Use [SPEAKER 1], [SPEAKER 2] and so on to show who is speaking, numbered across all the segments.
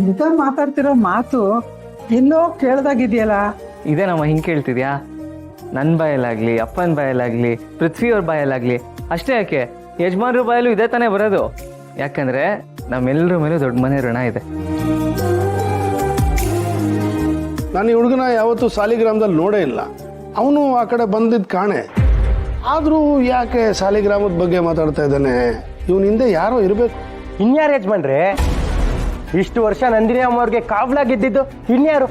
[SPEAKER 1] ನಿಜ ಮಾತಾಡ್ತಿರೋ ಮಾತು ಎಲ್ಲೋ ಕೇಳ್ದಾಗಿದೆಯಲ್ಲ.
[SPEAKER 2] ಇದೇನಮ್ಮ ಹಿಂಗೆ ಕೇಳ್ತಿದ್ಯಾ? ನನ್ನ ಬಾಯಲ್ಲಾಗ್ಲಿ, ಅಪ್ಪನ ಬಾಯಲ್ಲಾಗ್ಲಿ, ಪೃಥ್ವಿಯವ್ರ ಬಾಯಲ್ಲಾಗ್ಲಿ ಅಷ್ಟೇ ಯಾಕೆ, ಯಜಮಾನ್ರ ಬಾಯಲ್ಲೂ ಇದೇ ತಾನೇ ಬರೋದು. ಯಾಕಂದ್ರೆ ನಮ್ಮೆಲ್ಲರ ಮೇಲೂ ದೊಡ್ಡ ಮನೆ ಋಣ ಇದೆ.
[SPEAKER 3] ನಾನು ಈ ಹುಡುಗನ ಯಾವತ್ತೂ ಸಾಲಿಗ್ರಾಮದಲ್ಲಿ ನೋಡೇ ಇಲ್ಲ. ಅವನು ಆ ಕಡೆ ಬಂದಿದ್ದ ಕಾಣೆ. ಆದರೂ ಯಾಕೆ ಸಾಲಿಗ್ರಾಮದ ಬಗ್ಗೆ ಮಾತಾಡ್ತಾ ಇದ್ದಾನೆ? ಇವನ ಹಿಂದೆ ಯಾರೋ ಇರಬೇಕು.
[SPEAKER 4] ಇನ್ಯಾರು ಯಜಮಾನ್ರೆ? ಇಷ್ಟು ವರ್ಷ ನಂದಿನಿ ಅಮ್ಮವ್ರಿಗೆ ಕಾವಲಾಗಿದ್ದಿದ್ದು ಇನ್ಯಾರು?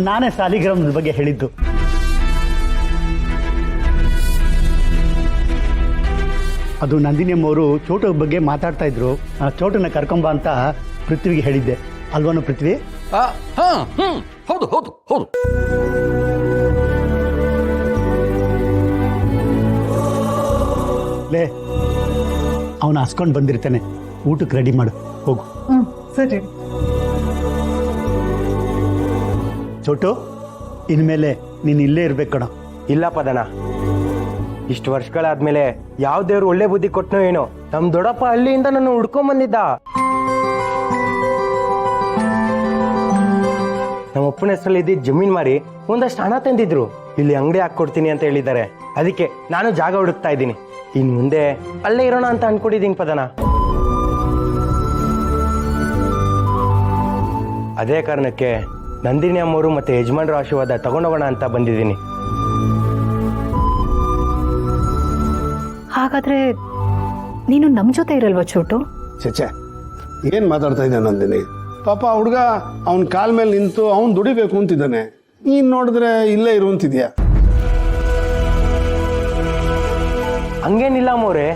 [SPEAKER 5] ನಾನೇ ಸಾಲಿಗ್ರಾಮದ ಬಗ್ಗೆ ಹೇಳಿದ್ದು. ಅದು ನಂದಿನಿ ಅಮ್ಮವರು ಚೋಟು ಬಗ್ಗೆ ಮಾತಾಡ್ತಾ ಇದ್ರು. ಚೋಟನ್ನ ಕರ್ಕೊಂಬ ಅಂತ ಪೃಥ್ವಿಗೆ ಹೇಳಿದ್ದೆ ಅಲ್ವನು ಪೃಥ್ವಿ?
[SPEAKER 6] ಹೌದು ಹೌದು ಹೌದು.
[SPEAKER 5] ಲೇ, ಅವನು ಹಸ್ಕೊಂಡು ಬಂದಿರ್ತಾನೆ, ಊಟಕ್ಕೆ ರೆಡಿ ಮಾಡು, ಹೋಗು.
[SPEAKER 1] ಸರಿ.
[SPEAKER 5] ಚೋಟು, ಇನ್ಮೇಲೆ ನೀನು ಇಲ್ಲೇ ಇರ್ಬೇಕು ಕಣ.
[SPEAKER 4] ಇಲ್ಲ ಪದನ, ಇಷ್ಟು ವರ್ಷಗಳಾದ್ಮೇಲೆ ಯಾವ ದೇವ್ರು ಒಳ್ಳೆ ಬುದ್ಧಿ ಕೊಟ್ಟನೋ ಏನೋ, ನಮ್ ದೊಡ್ಡಪ್ಪ ಹಳ್ಳಿಯಿಂದ ನನ್ನ ಹುಡ್ಕೊಂಡ್ ಬಂದಿದ್ದ. ನಮ್ಮ ಅಪ್ಪನ ಹೆಸರಲ್ಲಿ ಇದ್ದಿದ್ದು ಜಮೀನ್ ಮಾರಿ ಒಂದಷ್ಟು ಹಣ ತಂದಿದ್ರು. ಇಲ್ಲಿ ಅಂಗಡಿ ಹಾಕೊಡ್ತೀನಿ ಅಂತ ಹೇಳಿದ್ದಾರೆ. ಅದಕ್ಕೆ ನಾನು ಜಾಗ ಹುಡುಕ್ತಾ ಇದ್ದೀನಿ. ಇನ್ ಮುಂದೆ ಅಲ್ಲೇ ಇರೋಣ ಅಂತ ಅನ್ಕೊಂಡಿದ್ದೀನಿ ಪದನ. ಅದೇ ಕಾರಣಕ್ಕೆ ನಂದಿನಿ ಅಮ್ಮವರು ಮತ್ತೆ ಯಜಮಾನ್ರ ಆಶೀರ್ವಾದ ತಗೊಂಡೋಗೋಣ ಅಂತ ಬಂದಿದ್ದೀನಿ.
[SPEAKER 7] ಹಾಗಾದ್ರೆ ನೀನು ನಮ್ ಜೊತೆ ಇರಲ್ವಾ ಚೋಟು?
[SPEAKER 3] ಚೇಚೆ, ಏನ್ ಮಾತಾಡ್ತಾ ಇದ್ದಾನೆ ನಂದಿನಿ? ಪಾಪ ಹುಡುಗ ಅವನ ಕಾಲ್ ಮೇಲೆ ನಿಂತು ಅವನ್ ದುಡಿಬೇಕು ಅಂತಿದ್ದಾನೆ. ನೀನ್ ನೋಡಿದ್ರೆ ಇಲ್ಲೇ ಇರುವಂತಿದ್ಯಾ?
[SPEAKER 4] ಹಂಗೇನಿಲ್ಲ ಅಮ್ಮವ್ರೆ,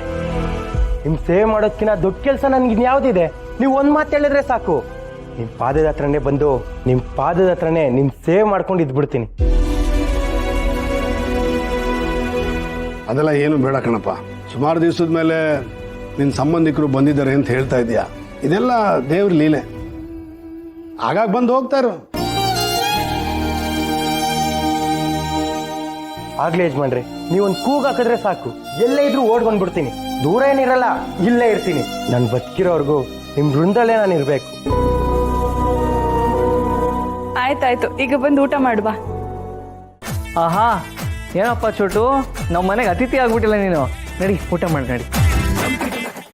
[SPEAKER 4] ನಿಮ್ ಸೇವೆ ಮಾಡೋದ್ಕಿಂತ ದೊಡ್ಡ ಕೆಲಸ ನನ್ಗೆ ಇನ್ಯಾವ್ದಿದೆ? ನೀವು ಒಂದ್ ಮಾತು ಹೇಳಿದ್ರೆ ಸಾಕು, ನಿಮ್ ಪಾದದ ಹತ್ರನೇ ಬಂದು ನಿಮ್ ಪಾದದ ಹತ್ರನೇ ನಿಮ್ ಸೇವೆ ಮಾಡ್ಕೊಂಡು ಇದ್ಬಿಡ್ತೀನಿ.
[SPEAKER 3] ಅದೆಲ್ಲ ಏನು ಬೇಡ ಕಣಪ್ಪ. ಸುಮಾರು ದಿವಸದ ಮೇಲೆ ನಿನ್ನ ಸಂಬಂಧಿಕರು ಬಂದಿದ್ದಾರೆ ಅಂತ ಹೇಳ್ತಾ ಇದೀಯಾ. ಇದೆಲ್ಲ ದೇವ್ರ ಲೀಲೆ. ಆಗಾಗ ಬಂದು ಹೋಗ್ತಾರು.
[SPEAKER 4] ಆಗ್ಲೇ ಯಜಮಾನ್ರಿ, ನೀವೊಂದು ಕೂಗ್ ಹಾಕಿದ್ರೆ ಸಾಕು, ಎಲ್ಲೇ ಇದ್ರೂ ಓಡ್ ಬಂದ್ಬಿಡ್ತೀನಿ. ದೂರ ಏನಿರಲ್ಲ, ಇಲ್ಲೇ ಇರ್ತೀನಿ. ನಾನು ಬದುಕಿರೋರ್ಗು ನಿಮ್ ವೃಂದಲ್ಲೇ ನಾನು ಇರ್ಬೇಕು.
[SPEAKER 8] ಆಯ್ತಾಯ್ತು, ಈಗ ಬಂದು ಊಟ ಮಾಡುವ.
[SPEAKER 2] ಆಹಾ, ಏನಪ್ಪ ಚೋಟು, ನಮ್ಮ ಮನೆಗೆ ಅತಿಥಿ ಆಗ್ಬಿಟ್ಟಿಲ್ಲ ನೀನು. ನಡಿ ಊಟ ಮಾಡಿ ನಡಿ.